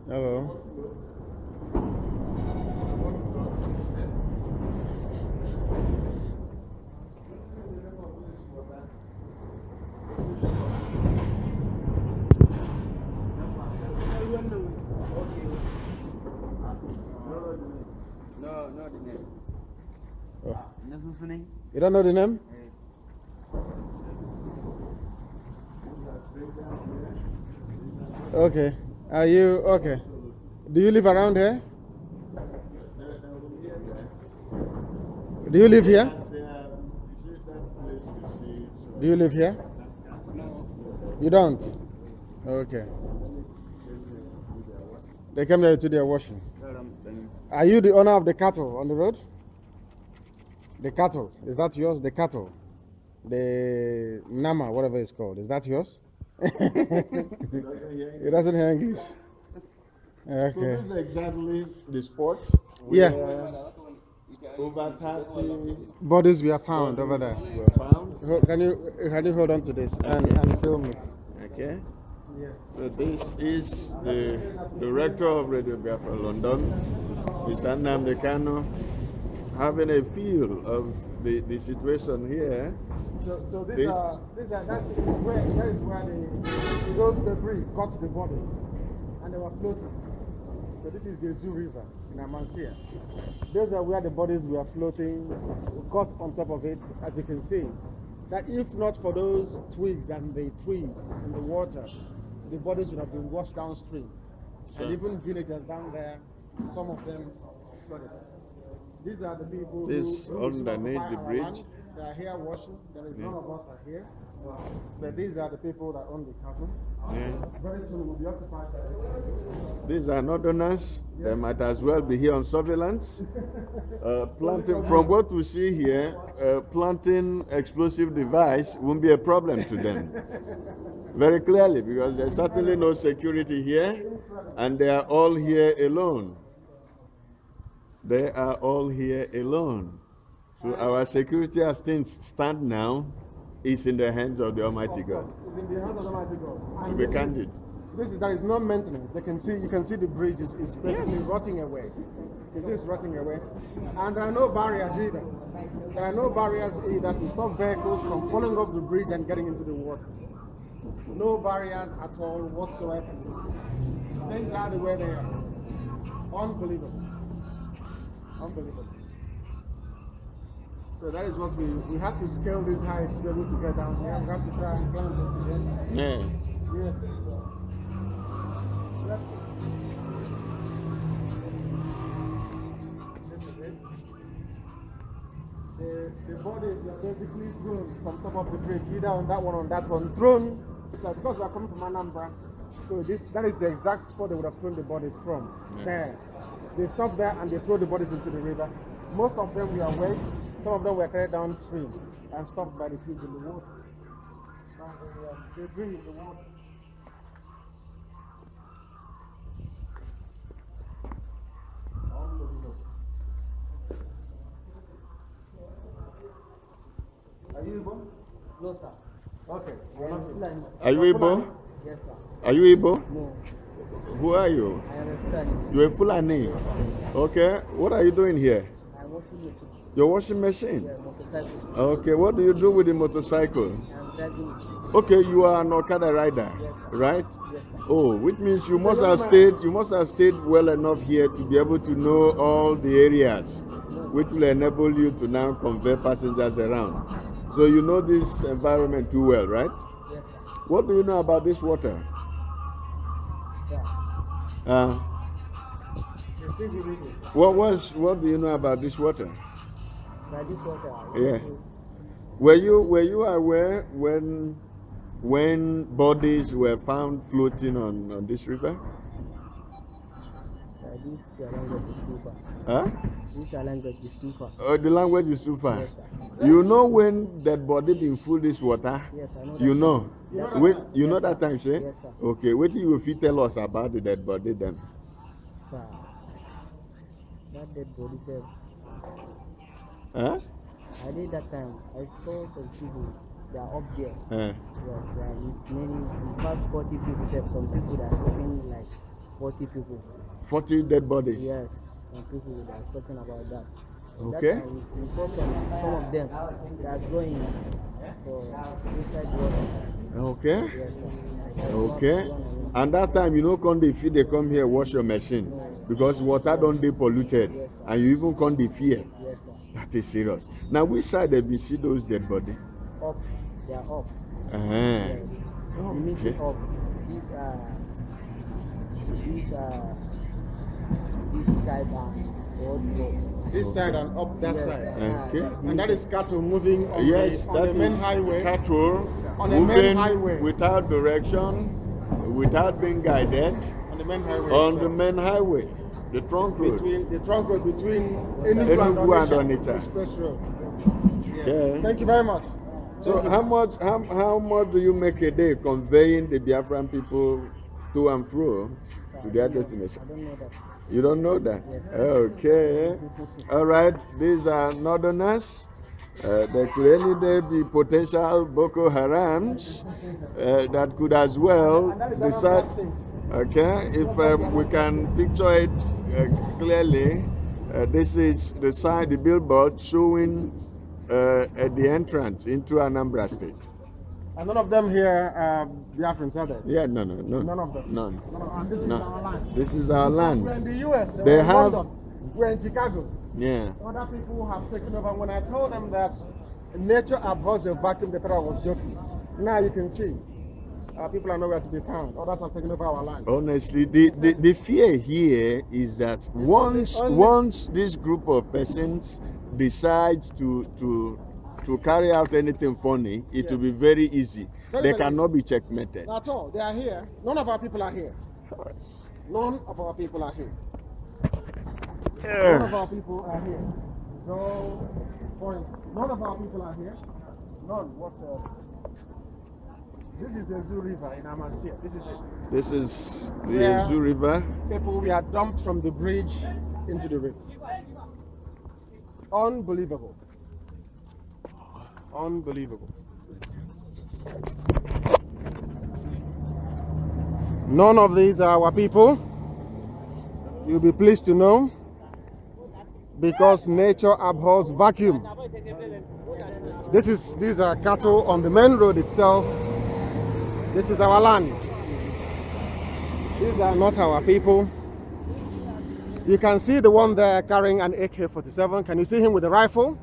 Hello. No, not the name. Oh. You don't know the name? Okay. Are you okay? Do you live around here? Do you live here? Do you live here? You don't? Okay. They came there to do their washing. Are you the owner of the cattle on the road? The cattle, is that yours? The cattle? The Nama, whatever it's called, is that yours? He doesn't hear English. Okay. So this is exactly the spot. Yeah. Over 30 bodies were found over there. were found. Can you hold on to this and film me? Okay. Yeah. So this is the director of Radio Biafra London, Mr. Nnamdi Kanu, having a feel of the situation here. So that is where those debris caught the bodies and they were floating. So this is the Ezu River in Amansia. Those are where the bodies were floating, caught on top of it, as you can see. That if not for those twigs and the trees and the water, the bodies would have been washed downstream. Sure. And even villagers down there, some of them flooded. These are the people who underneath the bridge. They are here washing. There is none of us are here. But these are the people that own the cattle. Yeah. Very soon we'll be occupied by These are northerners. Yeah. They might as well be here on surveillance. Planting, from what we see here, planting explosive device won't be a problem to them. Very clearly, because there's certainly no security here, and they are all here alone. They are all here alone. So our security as things stand now is in the hands of the Almighty God. It's in the hands of the Almighty God. To be candid. There is no maintenance. You can see the bridge is basically rotting away. You see it's rotting away. And there are no barriers either. There are no barriers either to stop vehicles from falling off the bridge and getting into the water. No barriers at all whatsoever. Things are the way they are. Unbelievable. Unbelievable. So that is what we have to scale these heights to be able to get down here. We have to try and climb it again. Yeah. Yeah. This is it. The bodies are basically thrown from top of the bridge, either on that one, thrown. So because we are coming from Anambra, so that is the exact spot they would have thrown the bodies from. Yeah. There. They stop there and they throw the bodies into the river. Most of them were awake. Some of them were carried downstream and stopped by the tubes in the water. They bring in the water. Are you Igbo? No, sir. Okay. Are you Igbo? Yes, sir. Are you Igbo? No. Who are you? I am a Fulani. You're a Fulani. Okay. What are you doing here? I'm washing machine. Your washing machine? Yeah, motorcycle. Okay. What do you do with the motorcycle? I'm driving it. Okay, you are an Okada rider, yes, right? Yes, sir. Oh, which means you must have stayed well enough here to be able to know all the areas, which will enable you to now convey passengers around. So you know this environment too well, right? Yes, sir. What do you know about this water? Yeah. What do you know about this water? By this water. Yeah. Were you aware when bodies were found floating on this river? This language is too far. Huh? This language is too far. Oh, the language is too far. Yes, sir. You know when that body been full this water? Yes, I know. You know. You know Yes, that sir. time, say? Yes, sir. Okay. What do you fit tell us about the dead body then? Sir, that dead body said. Huh? I did that time. I saw some people. They are up there. Huh? Yes, they are with many. In past 40 people, some people that are sleeping like 40 people. 40 dead bodies? Yes, some people that was talking about that. Okay. That time we saw some of them that's going for inside water. Okay. Yes, sir. Okay. And that time, you know, come the feed, they come here, wash your machine. Because water don't be polluted. Yes, and you even come the fear. Yes, sir. That is serious. Now, which side have you see those dead bodies? Up. They are up. Yes. Okay. Up. This side and this side and up that side. Okay. And that is cattle moving on the main highway. Cattle on the main highway without direction, without being guided. On the main highway. On the main highway, the trunk road. The trunk road between Enugu and Onitsha. Express road. Yes. Okay. Thank you very much. So how much do you make a day conveying the Biafran people to and fro to their destination? I don't know that. You don't know that? Yes. Okay. All right. These are northerners. There could any day be potential Boko Harams that could as well decide. Okay. If we can picture it clearly, this is the sign, the billboard showing at the entrance into Anambra State. And none of them here are Biafrans, are they? Yeah, no. None of them? None. And this is our land. This is our land. We're in the US. They have... London. We're in Chicago. Yeah. Other people have taken over. When I told them that nature abhors a vacuum, they thought I was joking. Now you can see. People are nowhere to be found. Others have taken over our land. Honestly, the fear here is that once this group of persons decides to carry out anything funny, it will be very easy. They cannot be checkmated. At all. They are here. None of our people are here. None of our people are here. None of our people are here. So, none of our people are here. None whatsoever. This is Ezu River in Amansia. This is it. This is the Ezu River. People, we are dumped from the bridge into the river. Unbelievable. Unbelievable. None of these are our people. You'll be pleased to know, because nature abhors vacuum. These are cattle on the main road itself. This is our land. These are not our people. You can see the one there carrying an AK-47. Can you see him with a rifle?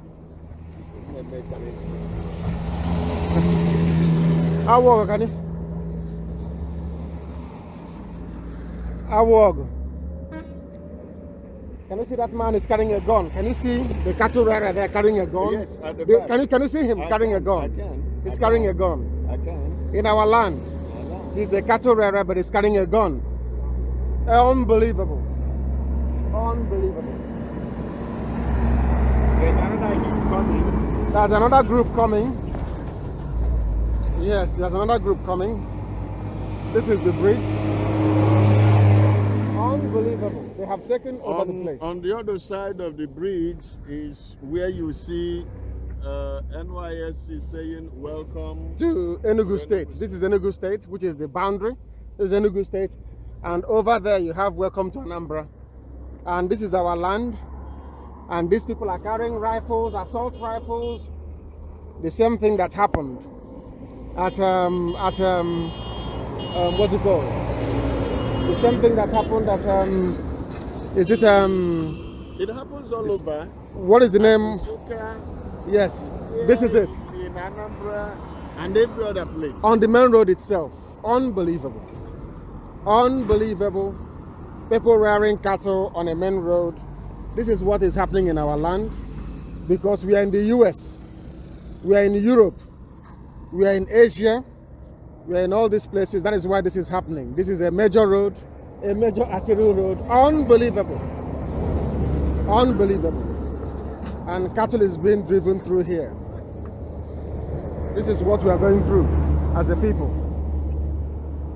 Can you see that man is carrying a gun? Can you see the cattle rider there carrying a gun? Yes, at the back. Can you see him carrying a gun? I can. He's carrying a gun. I can. In our land. He's a cattle rider, but he's carrying a gun. Unbelievable. Unbelievable. There's another group coming. There's another group coming. Yes, there's another group coming. This is the bridge. Unbelievable. They have taken over the place. On the other side of the bridge is where you see NYSC saying welcome to Enugu State. This is Enugu State, which is the boundary. This is Enugu State. And over there you have welcome to Anambra. And this is our land. And these people are carrying rifles, assault rifles. The same thing that happened at what's it called? The same thing that happened at it happens all over. What is the name? Yes, this is it. In Anambra and every other place. On the main road itself. Unbelievable. Unbelievable. People rearing cattle on a main road. This is what is happening in our land, because we are in the US, we are in Europe, we are in Asia, we are in all these places. That is why this is happening. This is a major road, a major arterial road. Unbelievable. Unbelievable. And cattle is being driven through here. This is what we are going through as a people.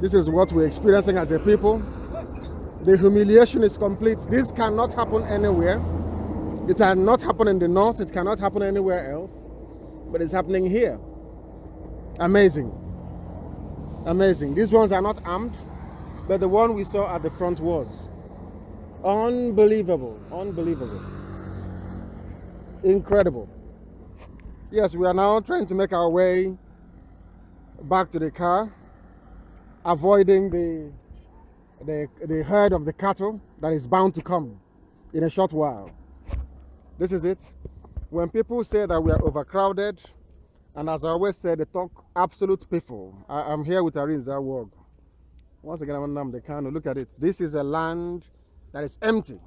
This is what we're experiencing as a people. The humiliation is complete. This cannot happen anywhere. It cannot happen in the north. It cannot happen anywhere else. But it's happening here. Amazing. Amazing. These ones are not armed. but the one we saw at the front was. Unbelievable, unbelievable. Incredible. Yes, we are now trying to make our way back to the car, avoiding the herd of the cattle that is bound to come in a short while. This is it. When people say that we are overcrowded, and as I always say, they talk absolute piffle. I'm here with Arinza Wog. Once again, I'm on the Kano. Look at it. This is a land that is empty,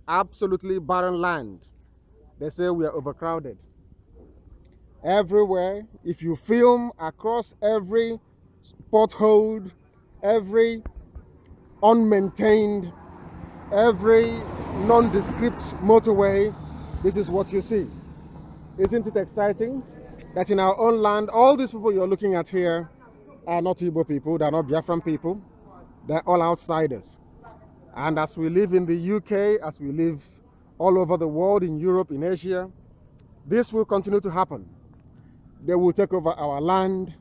absolutely barren land. They say we are overcrowded. Everywhere, if you film across every pothole, every unmaintained, every nondescript motorway, this is what you see. Isn't it exciting that in our own land, all these people you're looking at here are not Igbo people, they're not Biafran people, they're all outsiders. And as we live in the UK, as we live all over the world, in Europe, in Asia, this will continue to happen. They will take over our land.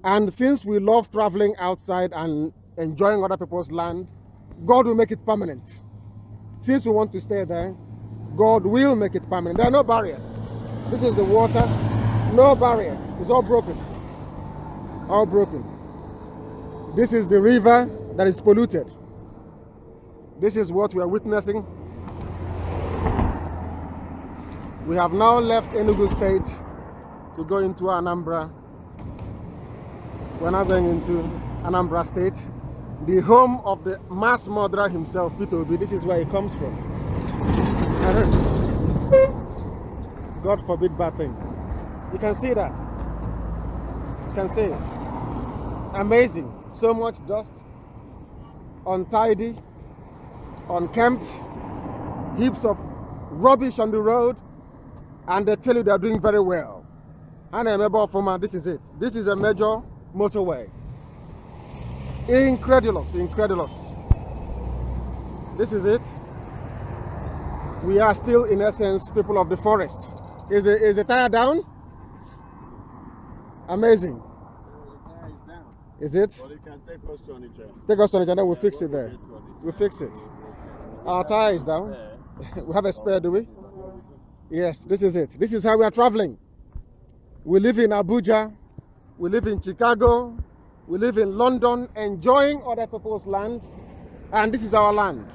And since we love traveling outside and enjoying other people's land, God will make it permanent. Since we want to stay there, God will make it permanent. There are no barriers. This is the water, no barrier. It's all broken. All broken. This is the river that is polluted. This is what we are witnessing. We have now left Enugu State to go into Anambra. We're now going into Anambra State, the home of the mass murderer himself, Peter Obi. This is where he comes from. God forbid bad thing. You can see that. You can see it. Amazing. So much dust. Untidy. Unkempt. Heaps of rubbish on the road. And they tell you they're doing very well. And I remember, this is it. This is a major motorway. Incredulous, incredulous. This is it. We are still, in essence, people of the forest. Is the tire down? Amazing. The tire is down. Is it? But it can take us to Onitsha. Take us to Onitsha, and then we'll fix it there. We'll fix it. Our tire is down. We have a spare, do we? Yes, this is it. This is how we are traveling. We live in Abuja, we live in Chicago, we live in London, enjoying other people's land, and this is our land.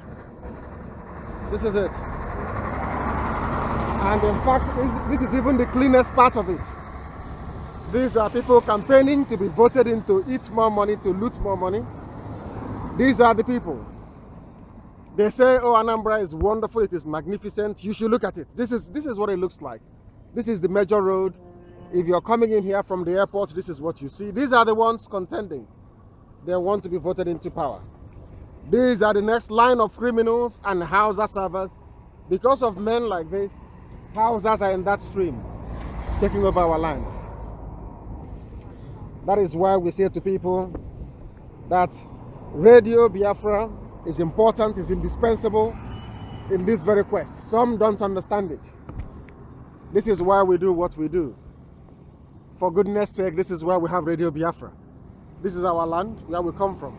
This is it. And in fact, this is even the cleanest part of it. These are people campaigning to be voted in to eat more money, to loot more money. These are the people. They say, oh, Anambra is wonderful, it is magnificent, you should look at it. This is what it looks like. This is the major road. If you're coming in here from the airport, this is what you see. These are the ones contending. They want to be voted into power. These are the next line of criminals and Hausa servers. Because of men like this, Hausas are in that stream, taking over our land. That is why we say to people that Radio Biafra is important, is indispensable in this very quest. Some don't understand it. This is why we do what we do. For goodness sake, this is why we have Radio Biafra. This is our land, where we come from.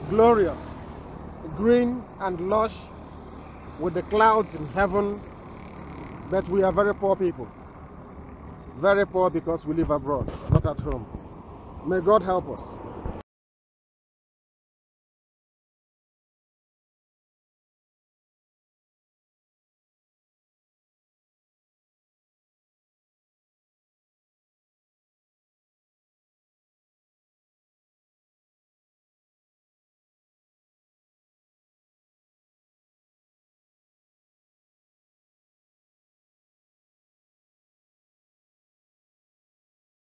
Glorious, green and lush, with the clouds in heaven. But we are very poor people. Very poor because we live abroad, not at home. May God help us.